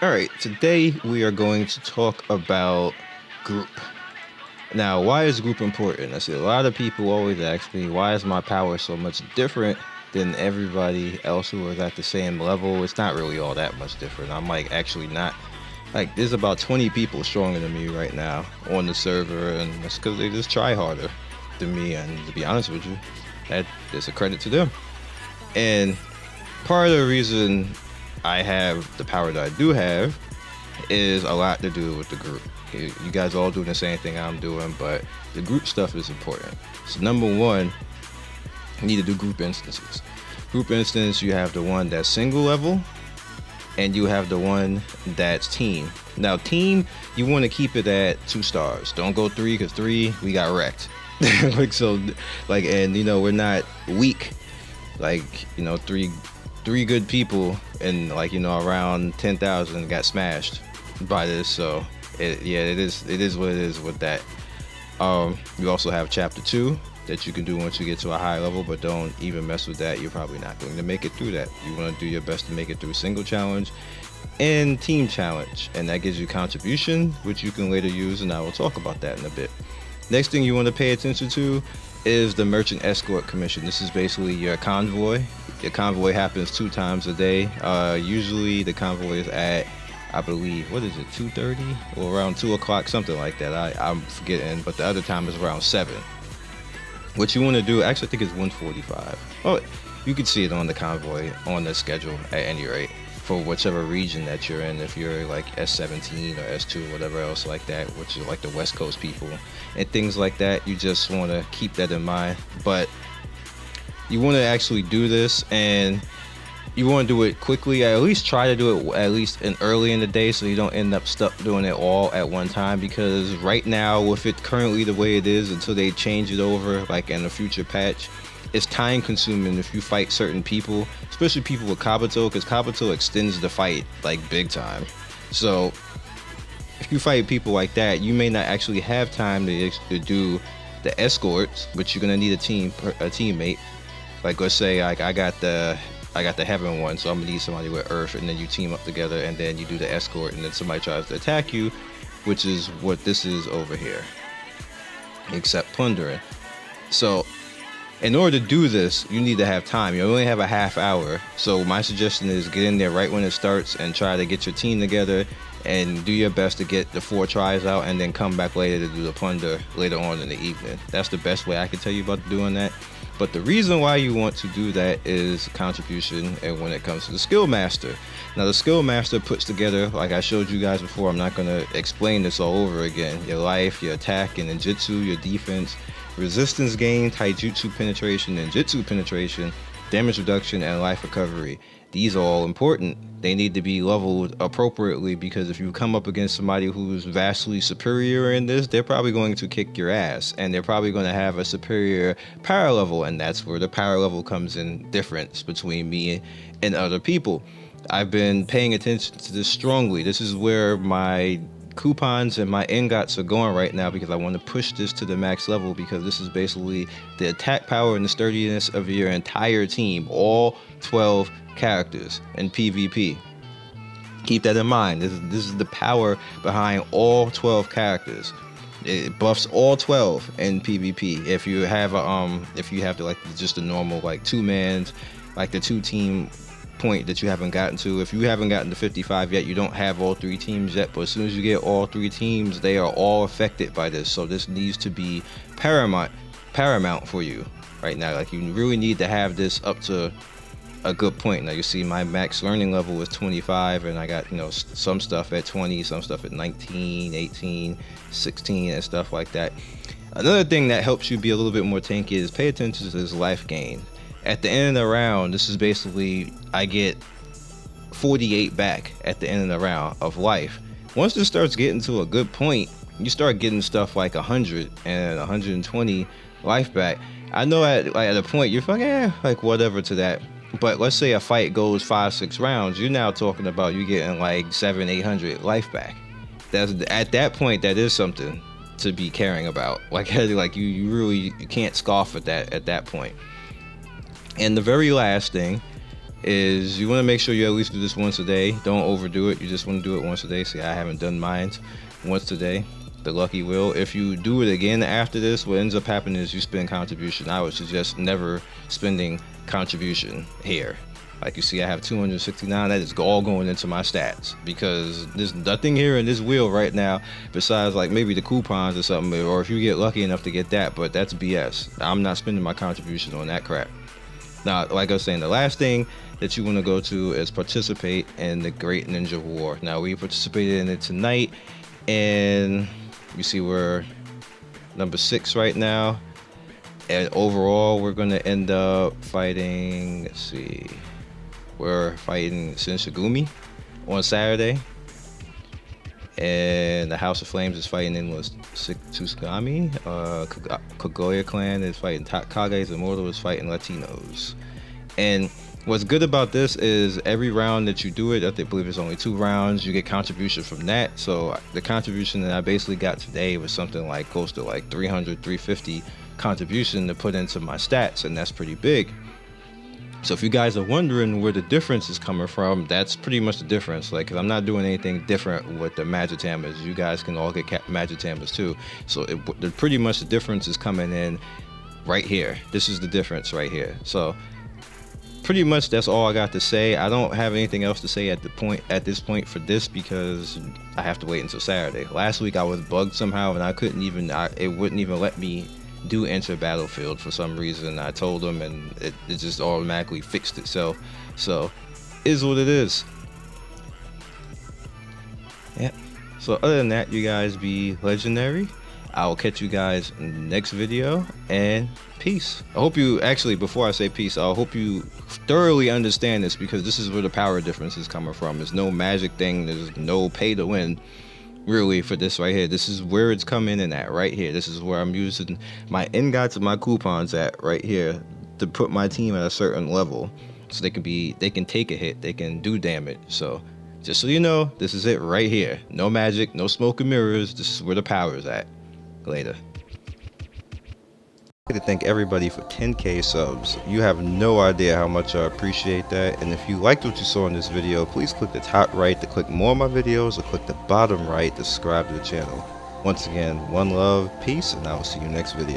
All right, today we are going to talk about group. Now, why is group important? I see a lot of people always ask me, why is my power so much different than everybody else who is at the same level? It's not really all that much different. I'm like actually not like there's about 20 people stronger than me right now on the server, and that's because they just try harder than me. And to be honest with you, that is a credit to them. And part of the reason I have the power that I do have is a lot to do with the group. You guys all doing the same thing I'm doing, but the group stuff is important. So number one, you need to do group instances. Group instance, you have the one that's single level, and you have the one that's team. Now team, you want to keep it at 2 stars. Don't go 3, because 3 we got wrecked. And we're not weak. Three good people and around 10,000 got smashed by this. So it is what it is with that. You also have chapter 2 that you can do once you get to a high level, but don't even mess with that. You're probably not going to make it through that. You want to do your best to make it through single challenge and team challenge, and that gives you contribution, which you can later use, and I will talk about that in a bit. Next thing you want to pay attention to is the merchant escort commission. This is basically your convoy. Your convoy happens 2 times a day. Usually the convoy is at, I believe, 2:30 or around 2 o'clock, something like that. I'm forgetting, but the other time is around 7. What you want to do, actually I think it's 1:45. Oh, you can see it on the convoy, on the schedule at any rate, for whichever region that you're in. If you're like S17 or S2 or whatever else like that, which is like the West Coast people and things like that, you just want to keep that in mind. But you want to actually do this, and you want to do it quickly. At least try to do it at least early in the day, so you don't end up stuck doing it all at one time. Because right now, with it currently the way it is, until they change it over, like in a future patch, it's time consuming if you fight certain people, especially people with Kabuto, because Kabuto extends the fight like big time. So if you fight people like that, you may not actually have time to do the escorts, but you're gonna need a teammate. Like let's say I got the heaven one, so I'm gonna need somebody with earth, and then you team up together, and then you do the escort, and then somebody tries to attack you, which is what this is over here, except plundering. So in order to do this, you need to have time. You only have a half hour. So my suggestion is get in there right when it starts and try to get your team together and do your best to get the 4 tries out, and then come back later to do the plunder later on in the evening. That's the best way I can tell you about doing that. But the reason why you want to do that is contribution, and when it comes to the skill master. Now the skill master puts together, like I showed you guys before, I'm not going to explain this all over again, your life, your attack and ninjutsu, your defense, resistance gain, taijutsu penetration, ninjutsu penetration, damage reduction, and life recovery. These are all important. They need to be leveled appropriately, because if you come up against somebody who's vastly superior in this, they're probably going to kick your ass, and they're probably going to have a superior power level, and that's where the power level comes in difference between me and other people. I've been paying attention to this strongly. This is where my coupons and my ingots are going right now, because I want to push this to the max level, because this is basically the attack power and the sturdiness of your entire team, all 12 characters in PvP. Keep that in mind. This is the power behind all 12 characters. It buffs all 12 in PvP. If you have just a normal like 2-man, like the 2-team point that you haven't gotten to. If you haven't gotten to 55 yet, you don't have all 3 teams yet, but as soon as you get all 3 teams, they are all affected by this. So this needs to be paramount for you right now. Like, you really need to have this up to a good point. Now you see my max learning level is 25, and I got some stuff at 20, some stuff at 19, 18, 16, and stuff like that. Another thing that helps you be a little bit more tanky is pay attention to this life gain. At the end of the round, this is basically, I get 48 back at the end of the round of life. Once this starts getting to a good point, you start getting stuff like 100 and 120 life back. I know at a point you're like whatever to that. But let's say a fight goes 5-6 rounds, you're now talking about you getting like 700-800 life back. At that point, that is something to be caring about. Like you really can't scoff at that point. And the very last thing is you want to make sure you at least do this once a day. Don't overdo it. You just want to do it once a day. See, I haven't done mine once a day. The lucky will. If you do it again after this, what ends up happening is you spend contribution. I would suggest never spending contribution here. Like you see, I have 269. That is all going into my stats because there's nothing here in this wheel right now besides like maybe the coupons or something, or if you get lucky enough to get that, but that's BS. I'm not spending my contribution on that crap. Now, like I was saying, the last thing that you want to go to is participate in the Great Ninja War. Now, we participated in it tonight, and you see we're number 6 right now. And overall, we're going to end up fighting, let's see, we're fighting Senshigumi on Saturday. And the House of Flames is fighting in Tsuskami. Kagoya Clan is fighting Kage's Immortal is fighting Latinos. And what's good about this is every round that you do it, I believe it's only 2 rounds, you get contribution from that. So the contribution that I basically got today was something like close to like 300, 350 contribution to put into my stats, and that's pretty big. So if you guys are wondering where the difference is coming from, that's pretty much the difference. Like, 'cause I'm not doing anything different with the Magitamas. You guys can all get Magitamas too. So pretty much the difference is coming in right here. This is the difference right here. So pretty much that's all I got to say. I don't have anything else to say at this point for this because I have to wait until Saturday. Last week I was bugged somehow and I couldn't even, it wouldn't even let me do enter battlefield for some reason. I told them and it just automatically fixed itself. So is what it is. Yeah. So other than that, you guys be legendary. I will catch you guys in the next video, and peace. I hope you, actually, before I say peace, I hope you thoroughly understand this, because this is where the power difference is coming from. There's no magic thing, there's no pay to win really for this right here. This is where it's coming in at right here. This is where I'm using my ingots and my coupons at right here to put my team at a certain level so they can take a hit, they can do damage. So just so you know, this is it right here. No magic, no smoke and mirrors. This is where the power is at. Later. I'd like to thank everybody for 10K subs. You have no idea how much I appreciate that. And if you liked what you saw in this video, please click the top right to click more of my videos, or click the bottom right to subscribe to the channel. Once again, one love, peace, and I will see you next video.